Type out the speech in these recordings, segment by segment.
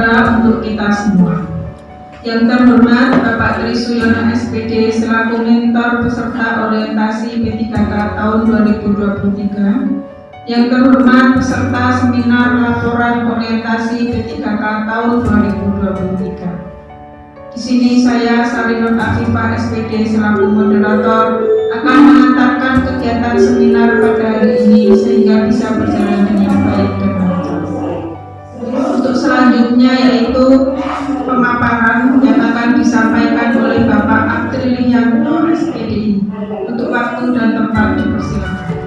sejahtera untuk kita semua. Yang terhormat Bapak Tri Suyono SPD selaku mentor peserta orientasi P3K tahun 2023. Yang terhormat peserta seminar laporan orientasi P3K tahun 2023. Di sini saya Sarinur Afifah SPD selaku moderator akan mengantarkan kegiatan seminar pada hari ini sehingga bisa berjalan dengan baik dan lancar. Untuk selanjutnya yaitu pemaparan yang akan disampaikan oleh Bapak Aptrilianto SPD. Untuk waktu dan tempat dipersilakan.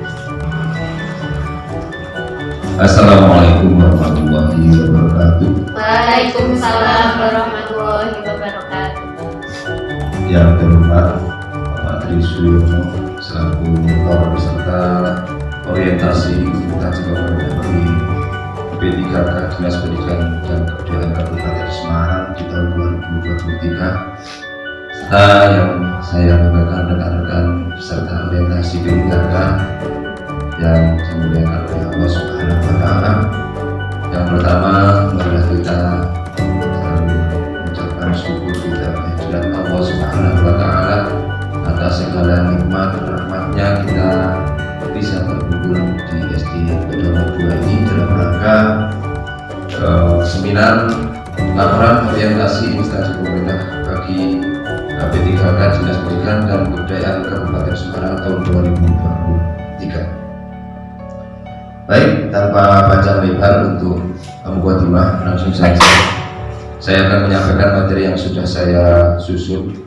Assalamualaikum warahmatullahi wabarakatuh. Waalaikumsalam warahmatullahi wabarakatuh. Yang terhormat Bapak Tri Suyono selaku mentor peserta orientasi kajian bagi P3K Dinas Pendidikan dan Kebudayaan Kabupaten Semarang di tahun 2023, serta yang saya banggakan rekan-rekan peserta orientasi P3K yang dimuliakan oleh Allah Subhanahu wa Ta'ala. Yang pertama, marilah kita selalu mengucapkan syukur kita kehadirat Allah Subhanahu wa Ta'ala atas segala nikmat rahmatnya kita bisa berkumpul di SD Pedoman 2 ini dalam rangka seminar laporan orientasi instansi pemerintah bagi P3K Dinas Pendidikan dan Kebudayaan Kabupaten Semarang tahun 2023. Baik, tanpa panjang lebar untuk mukadimah, langsung saja saya akan menyampaikan materi yang sudah saya susun.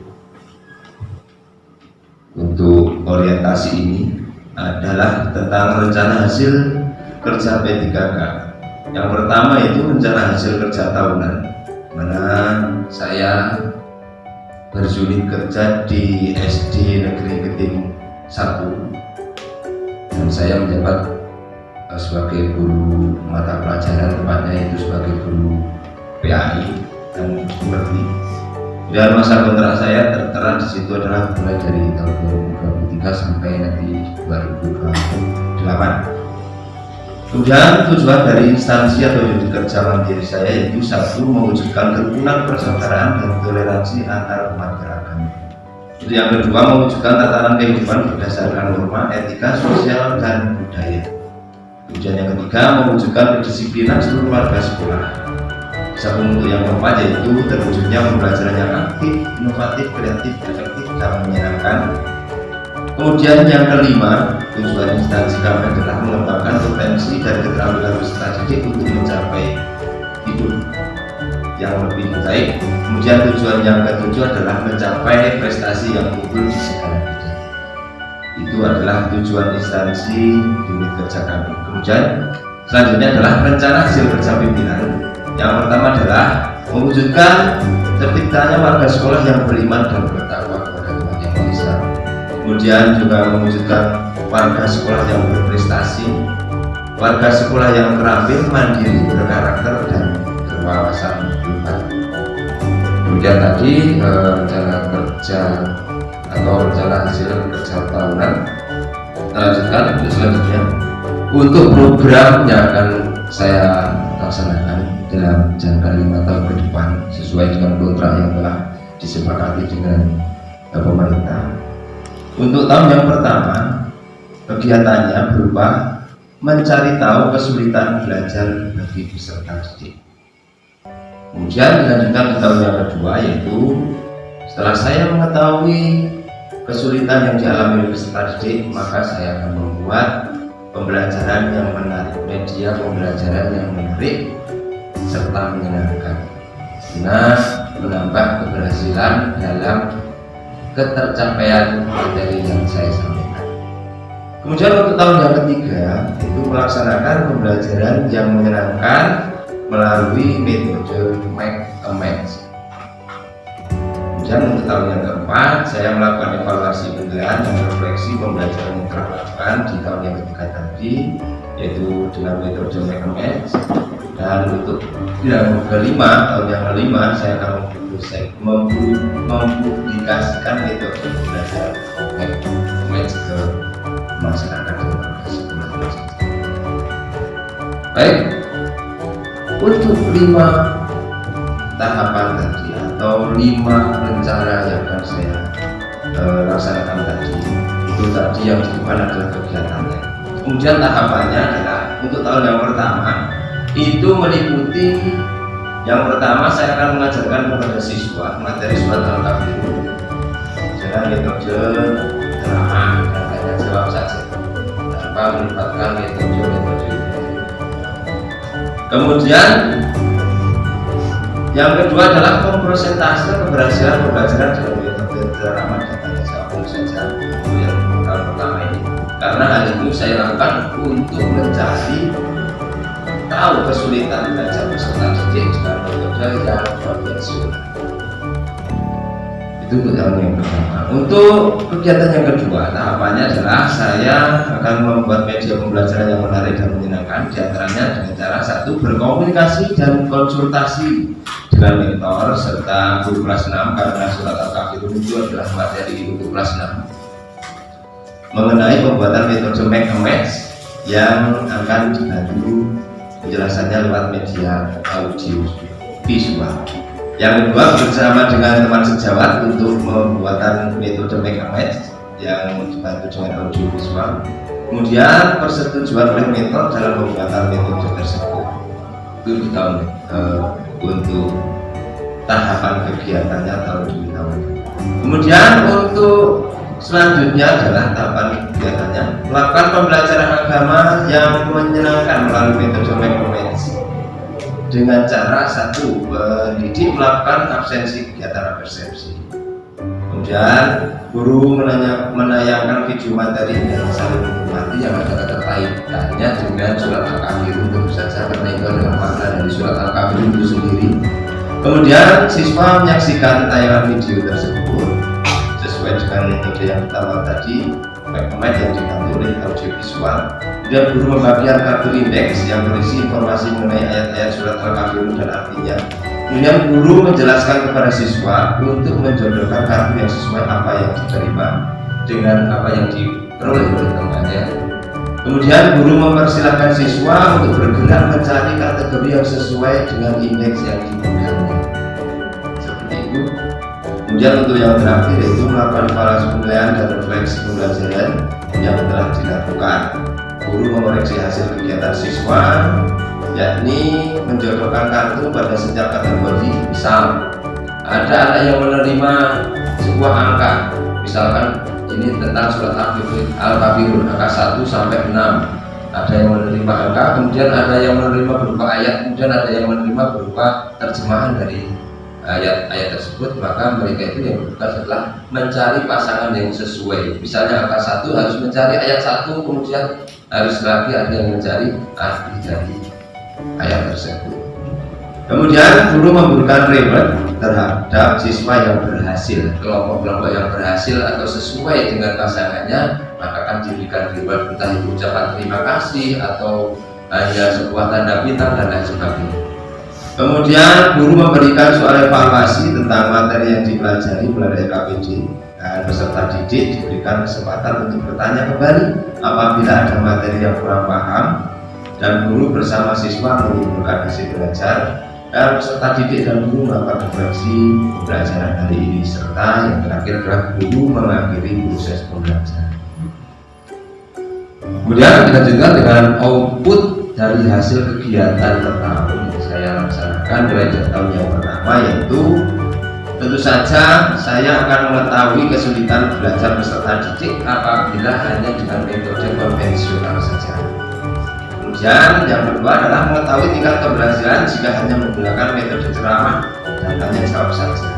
Untuk orientasi ini adalah tentang rencana hasil kerja P3K. Yang pertama itu rencana hasil kerja tahunan, mana saya berunit kerja di SD Negeri Keting 1 dan saya menjabat sebagai guru mata pelajaran, tepatnya itu sebagai guru PAI dan mengerti. Dan masa kontrak saya tertera di situ adalah mulai dari tahun 2023 sampai nanti 2028. Kemudian tujuan dari instansi atau unit kerja mandiri saya yaitu satu, mewujudkan kerukunan persaudaraan dan toleransi antar umat beragama. Itu yang kedua, mewujudkan tatanan kehidupan berdasarkan norma, etika, sosial, dan budaya. Kemudian yang ketiga, mewujudkan kedisiplinan seluruh warga sekolah. Untuk yang keempat yaitu terwujudnya pembelajaran yang aktif, inovatif, kreatif, efektif, dan menyenangkan. Kemudian yang kelima, tujuan instansi kami adalah mengembangkan potensi dan keterampilan peserta didik untuk mencapai hidup yang lebih baik. Kemudian tujuan yang ketujuh adalah mencapai prestasi yang unggul di segala bidang. Itu adalah tujuan instansi unit kerja kami. Kemudian selanjutnya adalah rencana hasil kerja pimpinan. Yang pertama adalah mewujudkan terciptanya warga sekolah yang beriman dan bertakwa kepada Tuhan Yang Maha Esa. Kemudian juga mewujudkan warga sekolah yang berprestasi, warga sekolah yang terampil, mandiri, berkarakter, dan berwawasan global. Kemudian tadi rencana kerja atau rencana hasil kerja tahunan. Kita lanjutkan untuk selanjutnya. Untuk program yang akan saya laksanakan dalam jangka 5 tahun ke depan sesuai dengan kontrak yang telah disepakati dengan pemerintah. Untuk tahun yang pertama, kegiatannya berupa mencari tahu kesulitan belajar bagi peserta didik. Kemudian dilanjutkan ke tahun yang kedua, yaitu setelah saya mengetahui kesulitan yang dialami oleh peserta didik, maka saya akan membuat pembelajaran yang menarik, media pembelajaran yang menarik serta menyenangkan, guna menambah keberhasilan dalam ketercapaian materi yang saya sampaikan. Kemudian untuk tahun yang ketiga itu melaksanakan pembelajaran yang menyenangkan melalui metode make a match. Kemudian untuk tahun yang keempat saya melakukan evaluasi penilaian dan refleksi pembelajaran yang telah dilakukan di tahun yang ketiga tadi, yaitu dengan metode make a match. Dan untuk yang kelima, tahun yang kelima saya akan mempublikasikan metode belajar make a match ke masyarakat dan warga sekolah. Baik, untuk 5 tahapan tadi atau 5 rencana yang akan saya laksanakan tadi, itu tadi yang dilakukan adalah kegiatannya. Kemudian tahapannya adalah untuk tahun yang pertama itu meliputi yang pertama saya akan mengajarkan kepada siswa materi surat Al-Kafirun, dengan metode drama dan tanya jawab saja tanpa melibatkan metode. Kemudian yang kedua adalah mempresentase keberhasilan pembelajaran dalam metode drama dan tanya jawab saja. Itu yang tahun pertama ini. Karena hal itu saya lakukan untuk mencari tahu kesulitan belajar peserta didik dengan metode yang konvensional. Itu tahun yang pertama. Untuk kegiatan yang kedua, tahapannya adalah saya akan membuat media pembelajaran yang menarik dan menyenangkan, diantaranya dengan cara satu, berkomunikasi dan konsultasi dengan mentor serta guru kelas 6, karena surat Al-Kafirun itu adalah materi untuk kelas 6, mengenai pembuatan metode make a match yang akan dibantu penjelasannya lewat media audio visual. Yang kedua, bersama dengan teman sejawat untuk pembuatan metode make a match yang dibantu dengan audio visual. Kemudian persetujuan oleh mentor dalam pembuatan metode tersebut. Itu tahun untuk tahapan kegiatannya tahun 2 tahun. Kemudian untuk selanjutnya adalah tahapan kegiatannya melakukan pembelajaran agama yang menyenangkan melalui metode make a match dengan cara satu, pendidik melakukan absensi kegiatan persepsi. Kemudian guru menayangkan video materi yang saling menghormati yang ada keterkaitannya dengan surat Al-Kafirun, tentu saja karena itu adalah makna dari surat Al-Kafirun itu sendiri. Kemudian siswa menyaksikan tayangan video tersebut sesuai dengan metode yang pertama tadi, make a match yang dibantu oleh audio visual. Kemudian guru membagikan kartu indeks yang berisi informasi mengenai ayat-ayat surat Al-Kafirun dan artinya. Kemudian guru menjelaskan kepada siswa untuk menjodohkan kartu yang sesuai apa yang diterima dengan apa yang diperoleh oleh temannya. Kemudian guru mempersilahkan siswa untuk bergerak mencari kategori yang sesuai dengan indeks yang diberikannya. Seperti itu. Kemudian untuk yang terakhir yaitu melakukan evaluasi penilaian dan refleksi pembelajaran yang telah dilakukan. Guru mengoreksi hasil kegiatan siswa, yakni menjodohkan kartu pada setiap kategori. Misal ada anak yang menerima sebuah angka, misalkan ini tentang surat Al-Kafirun angka 1 sampai 6. Ada yang menerima angka, kemudian ada yang menerima berupa ayat, kemudian ada yang menerima berupa terjemahan dari ayat-ayat tersebut. Maka mereka itu yang bertugas adalah mencari pasangan yang sesuai. Misalnya angka 1 harus mencari ayat 1, kemudian harus lagi ada yang mencari arti dari ayat tersebut. Kemudian guru memberikan reward terhadap siswa yang berhasil. Kelompok-kelompok yang berhasil atau sesuai dengan pasangannya maka akan diberikan reward, entah itu ucapan terima kasih atau hanya sebuah tanda bintang dan lain sebagainya. Kemudian guru memberikan soal evaluasi tentang materi yang dipelajari melalui KPD, dan peserta didik diberikan kesempatan untuk bertanya kembali apabila ada materi yang kurang paham, dan guru bersama siswa menyimpulkan hasil belajar, dan peserta didik dan guru melakukan refleksi pembelajaran hari ini, serta yang terakhir adalah guru mengakhiri proses pembelajaran. Kemudian dilanjutkan dengan output dari hasil kegiatan pertahun yang saya laksanakan mulai dari tahun yang pertama, yaitu tentu saja saya akan mengetahui kesulitan belajar peserta didik apabila hanya dengan metode konvensional saja. Kemudian yang kedua adalah mengetahui tingkat keberhasilan jika hanya menggunakan metode ceramah dan tanya jawab saja.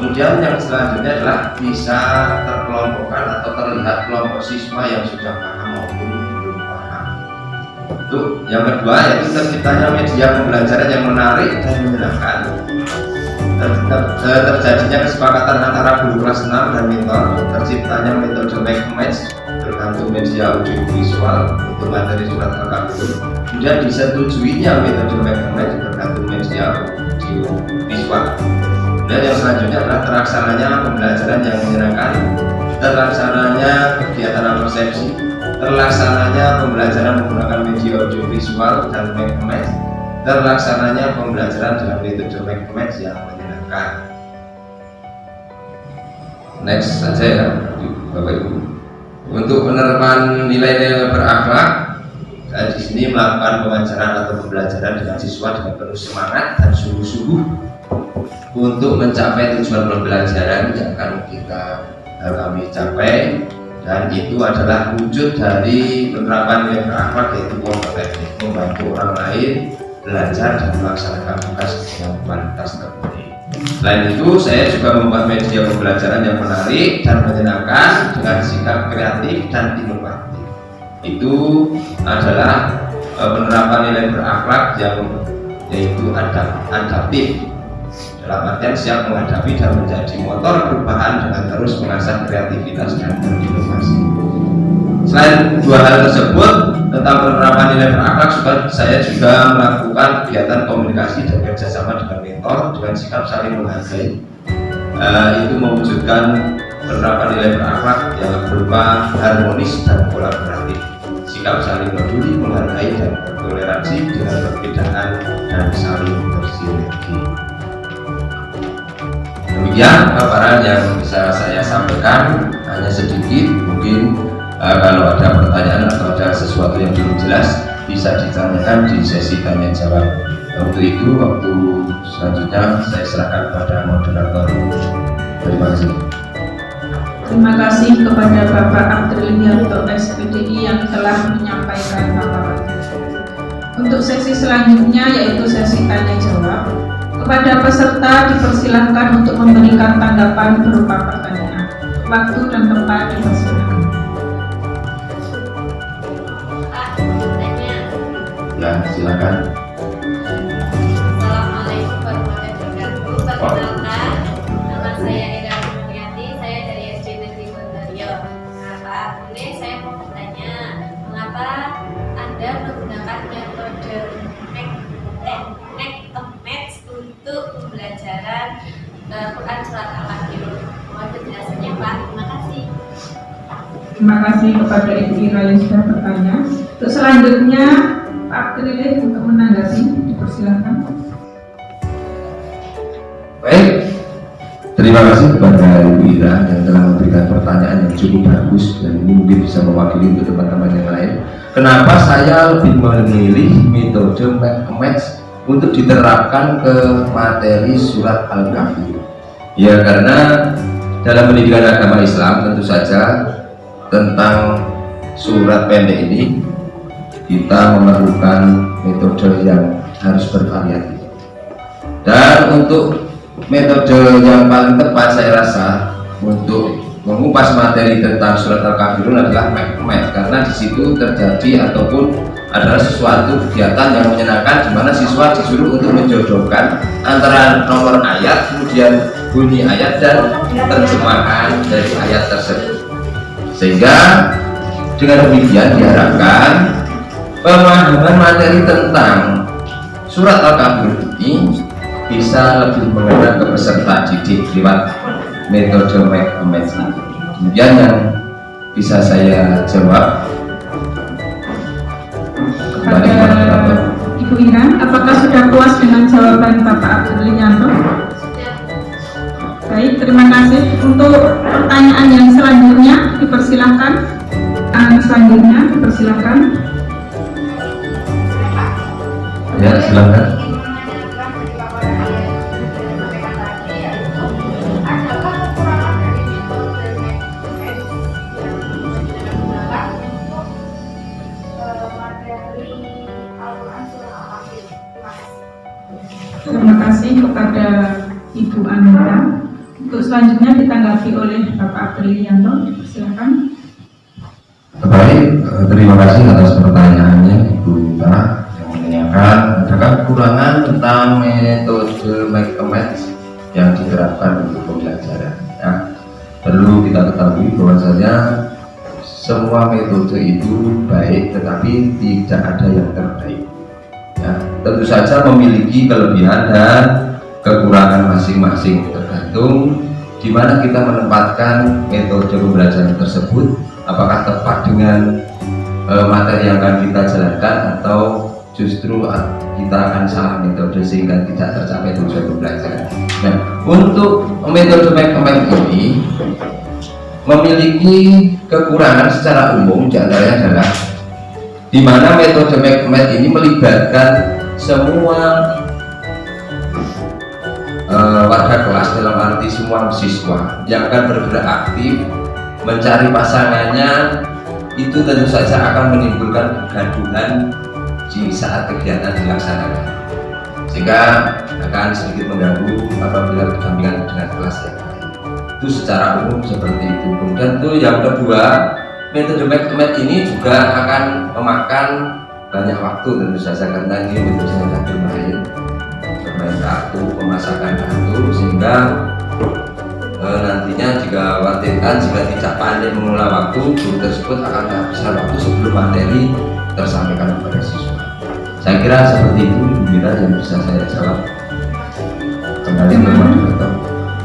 Kemudian yang selanjutnya adalah bisa terkelompokkan atau terlihat kelompok siswa yang sudah paham maupun belum paham. Itu yang kedua, yaitu terciptanya media pembelajaran yang menarik dan menyenangkan. Terjadinya kesepakatan antara guru kelas 6 dan mentor, terciptanya metode make a match bergantung media audio visual untuk materi surat Al-Kafirun. Kemudian disetujuinya metode make a match bergantung media audio visual. Dan yang selanjutnya adalah terlaksananya pembelajaran yang menyenangkan, terlaksananya kegiatan persepsi, terlaksananya pembelajaran menggunakan media audio visual dan make a match, terlaksananya pembelajaran dengan metode Make yang menyenangkan. Next saja ya Bapak Ibu. Untuk penerapan nilai-nilai berakhlak, saya di sini melakukan pewajaran atau pembelajaran dengan siswa dengan penuh semangat dan sungguh-sungguh untuk mencapai tujuan pembelajaran yang akan kami capai, dan itu adalah wujud dari penerapan nilai berakhlak, yaitu kompetensi membantu orang lain belajar dan melaksanakan tugas dengan kualitas terbaik. Selain itu, saya juga membuat media pembelajaran yang menarik dan menyenangkan dengan sikap kreatif dan inovatif. Itu adalah penerapan nilai berakhlak yang yaitu adaptif, dalam artian siap menghadapi dan menjadi motor perubahan dengan terus mengasah kreativitas dan berinovasi. Selain dua hal tersebut tentang penerapan nilai berakhlak, saya juga melakukan kegiatan komunikasi dan kerjasama dengan mentor dengan sikap saling menghargai. Itu mewujudkan penerapan nilai berakhlak yang berupa harmonis dan kolaboratif, sikap saling peduli, menghargai dan bertoleransi dengan perbedaan dan saling bersinergi. Demikian paparan yang bisa saya sampaikan, hanya sedikit. Mungkin kalau ada pertanyaan atau ada sesuatu yang belum jelas bisa ditanyakan di sesi tanya jawab. Untuk itu, waktu selanjutnya saya serahkan kepada moderator. Terima kasih. Terima kasih kepada Bapak Abdrilianto SPDI yang telah menyampaikan paparan. Untuk sesi selanjutnya, yaitu sesi tanya jawab, kepada peserta dipersilahkan untuk memberikan tanggapan berupa pertanyaan. Waktu dan tempat dipersilahkan. Ya, silakan. Assalamualaikum warahmatullahi wabarakatuh. Perkenalkan, nama saya Ira Mulyati, saya dari SD Negeri Gondaryo. Nah, Pak Abdul, saya mau bertanya, mengapa Anda menggunakan metode Make untuk pembelajaran Quran Surat Al-Kafirun? Mohon penjelasannya, Pak. Terima kasih. Terima kasih kepada Ibu Ira yang sudah bertanya. Untuk selanjutnya, Pak Abdrilianto untuk menanggapi, dipersilahkan. Baik, terima kasih kepada Ibu Ira yang telah memberikan pertanyaan yang cukup bagus, dan ini mungkin bisa mewakili untuk teman-teman yang lain. Kenapa saya lebih memilih metode Make untuk diterapkan ke materi surat Al-Kahfi? Ya, karena dalam pendidikan agama Islam tentu saja tentang surat pendek ini kita memerlukan metode yang harus bervariatif, dan untuk metode yang paling tepat saya rasa untuk mengupas materi tentang surat Al-Kafirun adalah Make, karena di situ terjadi ataupun adalah sesuatu kegiatan yang menyenangkan, di mana siswa disuruh untuk menjodohkan antara nomor ayat, kemudian bunyi ayat dan terjemahan dari ayat tersebut. Sehingga dengan demikian diharapkan pemahaman materi tentang surat Al-Kafirun ini bisa lebih mengena ke peserta didik lewat metode Make. Demikian yang bisa saya jawab. Kembali Kepada Ibu Ira, apakah sudah puas dengan jawaban Bapak Abdrilianto? Baik, terima kasih. Untuk pertanyaan yang selanjutnya dipersilahkan. Ya, silakan. Terima kasih kepada Ibu Anita. Untuk selanjutnya ditanggapi oleh Bapak Abdrilianto. Silakan. Baik, terima kasih atas pertanyaannya Ibu Ita yang menanyakan adakah kekurangan tentang metode Make yang diterapkan untuk pembelajaran. Ya, perlu kita ketahui bahwasanya semua metode itu baik, tetapi tidak ada yang terbaik. Ya, tentu saja memiliki kelebihan dan kekurangan masing-masing, tergantung di mana kita menempatkan metode pembelajaran tersebut, apakah tepat dengan materi yang akan kita jalankan atau justru kita akan salah metode sehingga tidak tercapai tujuan pembelajaran. Nah, untuk metode make ini memiliki kekurangan secara umum, diantaranya adalah di mana metode make ini melibatkan semua warga kelas, dalam arti semua siswa yang akan bergerak aktif mencari pasangannya. Itu tentu saja akan menimbulkan kegaduhan di saat kegiatan dilaksanakan, sehingga akan sedikit mengganggu apabila berdampingan dengan kelas yang lain. Itu secara umum seperti itu. Kemudian itu yang kedua, metode make ini juga akan memakan banyak waktu tentu saja, karena ini metodenya bermain kartu, pemasakan kartu, sehingga nantinya dikhawatirkan jika tidak pandai mengelola waktu, guru tersebut akan kehabisan waktu sebelum materi tersampaikan kepada siswa. Saya kira seperti itu, Bu Mira, yang bisa saya jawab. Kembali ke moderator.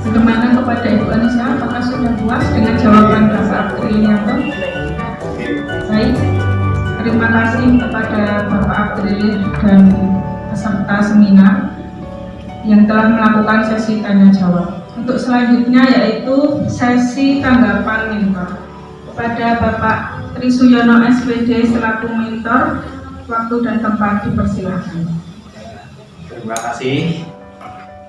Bagaimana kepada Ibu Anissa, apakah sudah puas dengan jawaban Bapak Aprilianto? Baik, terima kasih kepada Bapak April dan peserta seminar yang telah melakukan sesi tanya jawab. Untuk selanjutnya yaitu sesi tanggapan mentor. Kepada Bapak Trisuyono SPD selaku mentor, waktu dan tempat dipersilakan. Terima kasih.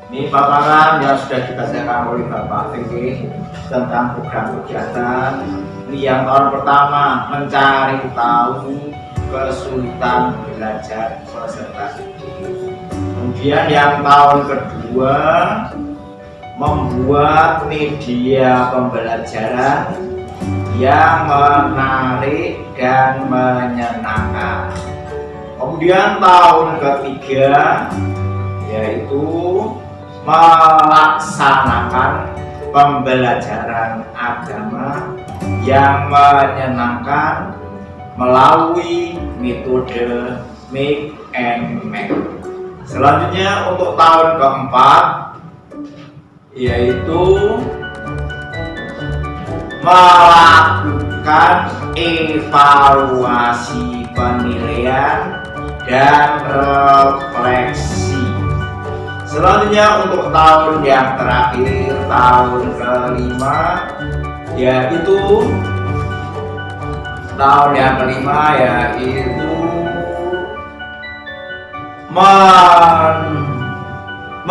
Ini paparan yang sudah dibacakan oleh Bapak Fikri tentang program kegiatan. Ini yang tahun pertama, mencari tahu kesulitan belajar peserta didik. Kemudian yang tahun kedua, membuat media pembelajaran yang menarik dan menyenangkan. Kemudian tahun ketiga yaitu melaksanakan pembelajaran agama yang menyenangkan melalui metode make and make. Selanjutnya untuk tahun keempat yaitu melakukan evaluasi penilaian dan refleksi. Selanjutnya untuk tahun yang terakhir, tahun kelima, yaitu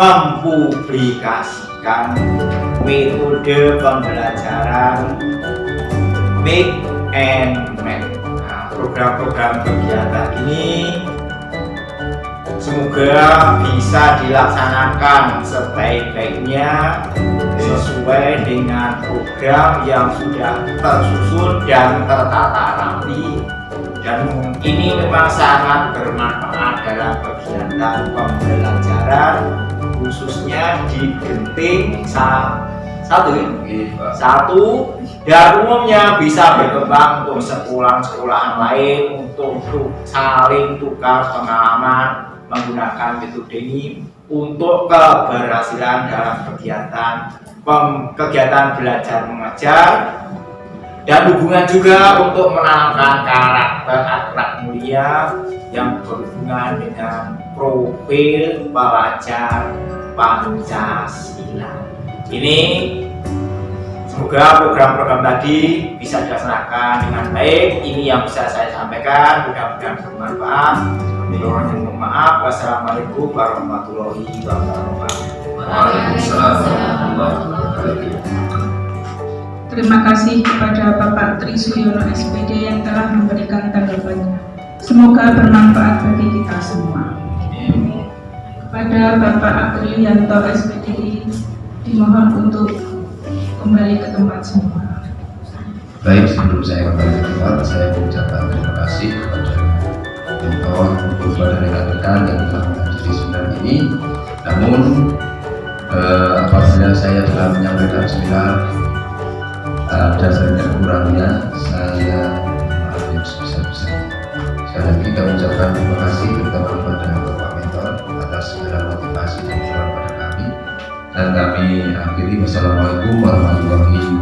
mempublikasikan metode pembelajaran make and make. Nah, program-program kegiatan ini semoga bisa dilaksanakan sebaik-baiknya sesuai dengan program yang sudah tersusun dan tertata rapi, dan ini memang sangat bermanfaat dalam kegiatan pembelajaran, khususnya di Genting satu dan umumnya bisa berkembang untuk sekolah-sekolahan lain untuk saling tukar pengalaman menggunakan metode ini untuk keberhasilan dalam kegiatan belajar mengajar, dan hubungan juga untuk menanamkan karakter akhlak mulia yang berhubungan dengan profil pelajar Pancasila. Ini semoga program-program tadi bisa dilaksanakan dengan baik. Ini yang bisa saya sampaikan, mudah-mudahan bermanfaat. Mohon maaf. Wassalamualaikum warahmatullahi wabarakatuh. Waalaikumsalam warahmatullahi wabarakatuh. Terima kasih kepada Bapak Trisuyono SPD yang telah memberikan tanggapannya. Semoga bermanfaat bagi kita semua. Kepada Bapak Aprilianto SPD dimohon untuk kembali ke tempat semua. Baik, sebelum saya kembali ke tempat, saya mengucapkan terima kasih kepada mentor untuk pada rekan-rekan yang telah menghadiri seminar ini. Namun apabila saya telah menyampaikan seminar ada sedikit kurangnya, saya maaf yang sebesar-besarnya. Sekali lagi kami ucapkan terima kasih terutama kepada Bapak Mentor atas segala motivasi dan dukungan pada kami, dan kami akhiri. Wassalamualaikum warahmatullahi wabarakatuh.